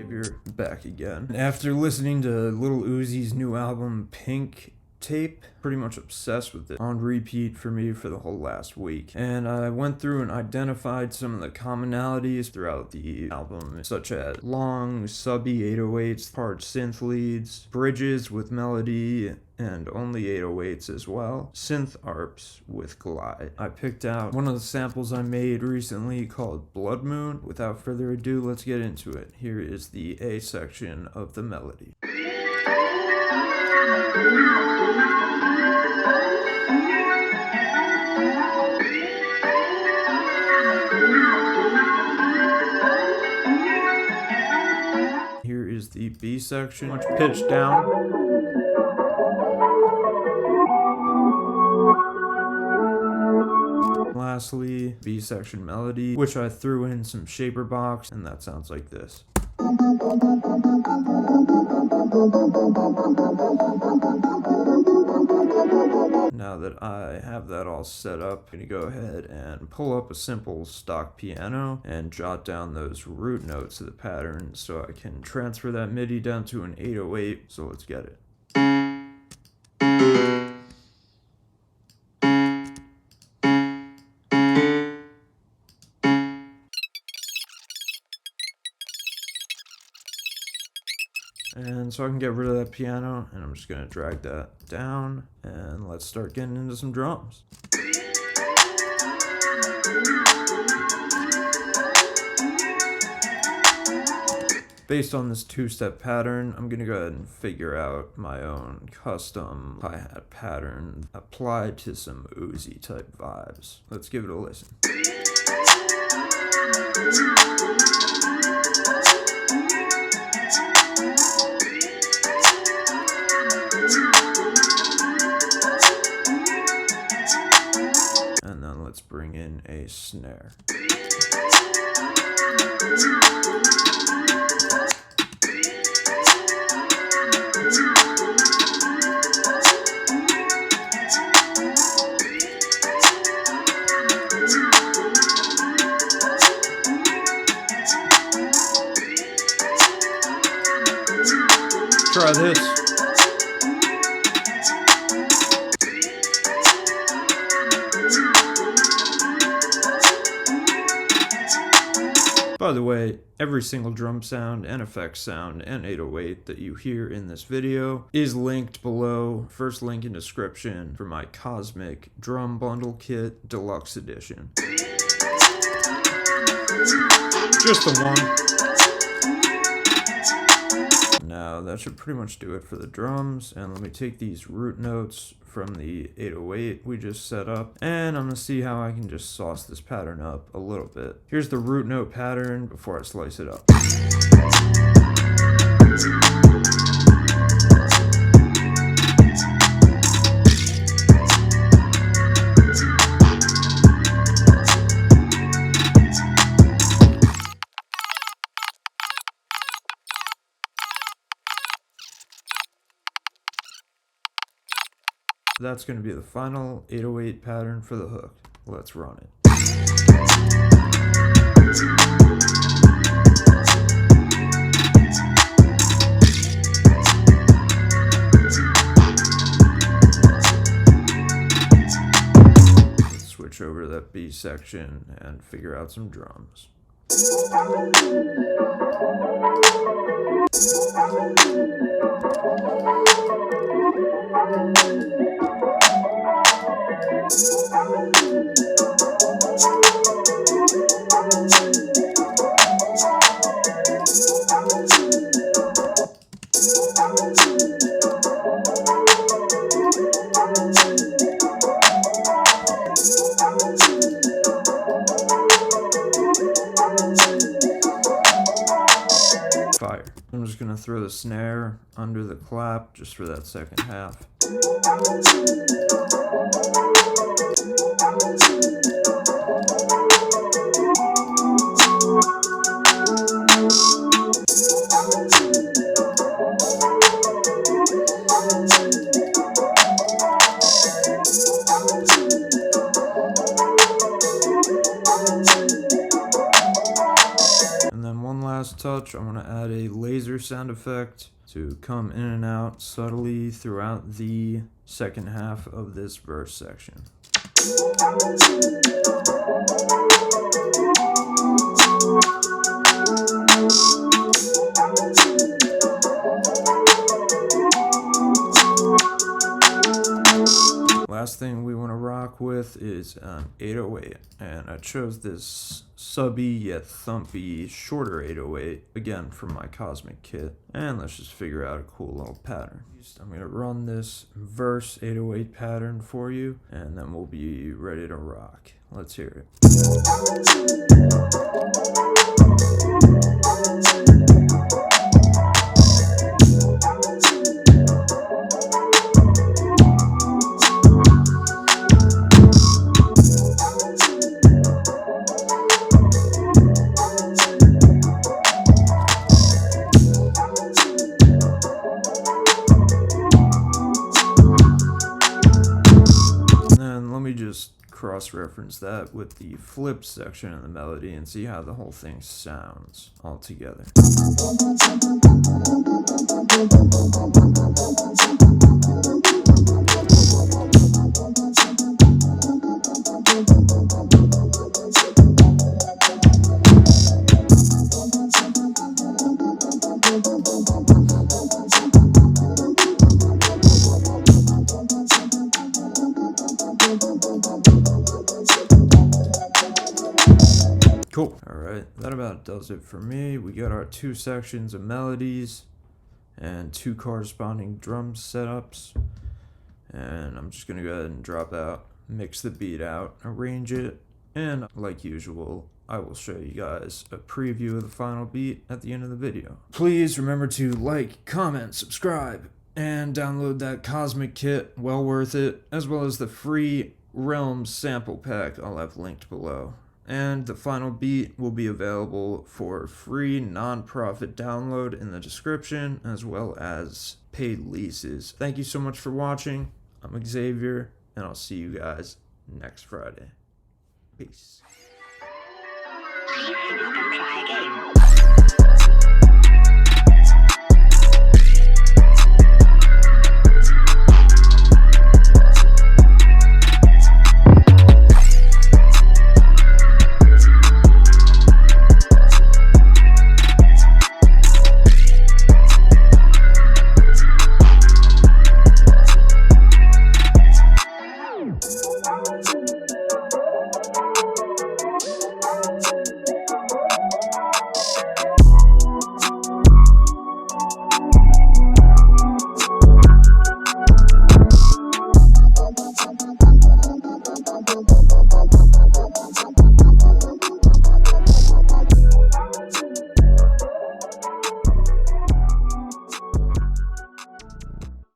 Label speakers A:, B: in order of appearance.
A: behavior back again. After listening to Lil Uzi's new album, Pink Tape, pretty much obsessed with it, on repeat for me for the whole last week. And I went through and identified some of the commonalities throughout the album, such as long, subby 808s, hard synth leads, bridges with melody and only 808s as well, synth arps with glide. I picked out one of the samples I made recently called Blood Moon. Without further ado, let's get into it. Here is the A section of the melody. Here is the B section, much pitched down. Lastly, B section melody, which I threw in some shaper box, and that sounds like this. Now that I have that all set up, I'm going to go ahead and pull up a simple stock piano and jot down those root notes of the pattern so I can transfer that MIDI down to an 808. So let's get it. And so I can get rid of that piano, and I'm just going to drag that down, and let's start getting into some drums. Based on this two-step pattern, I'm going to go ahead and figure out my own custom hi-hat pattern applied to some Uzi type vibes. Let's give it a listen. And then let's bring in a snare. Try this. By the way, every single drum sound and effects sound and 808 that you hear in this video is linked below. First link in description for my Cosmic Drum Bundle Kit Deluxe Edition. Just the one. Now that should pretty much do it for the drums, and let me take these root notes from the 808 we just set up, and I'm going to see how I can just sauce this pattern up a little bit. Here's the root note pattern before I slice it up. That's going to be the final 808 pattern for the hook. Let's run it. Let's switch over to that B section and figure out some drums. Fire. I'm just gonna throw the snare under the clap just for that second half. last touch, I'm going to add a laser sound effect to come in and out subtly throughout the second half of this verse section. Last thing we want to rock with is an 808, and I chose this subby yet thumpy shorter 808 again from my Cosmic kit, and let's just figure out a cool little pattern. I'm going to run this verse 808 pattern for you, and then we'll be ready to rock. Let's hear it. Cross-reference that with the flip section of the melody and see how the whole thing sounds all together. Cool. Alright, that about does it for me. We got our 2 sections of melodies and 2 corresponding drum setups. And I'm just going to go ahead and drop out, mix the beat out, arrange it, and like usual, I will show you guys a preview of the final beat at the end of the video. Please remember to like, comment, subscribe, and download that Cosmic kit, well worth it, as well as the free Realms sample pack I'll have linked below. And the final beat will be available for free non-profit download in the description, as well as paid leases. Thank you so much for watching. I'm Xavier, and I'll see you guys next Friday. Peace.
B: You can try again.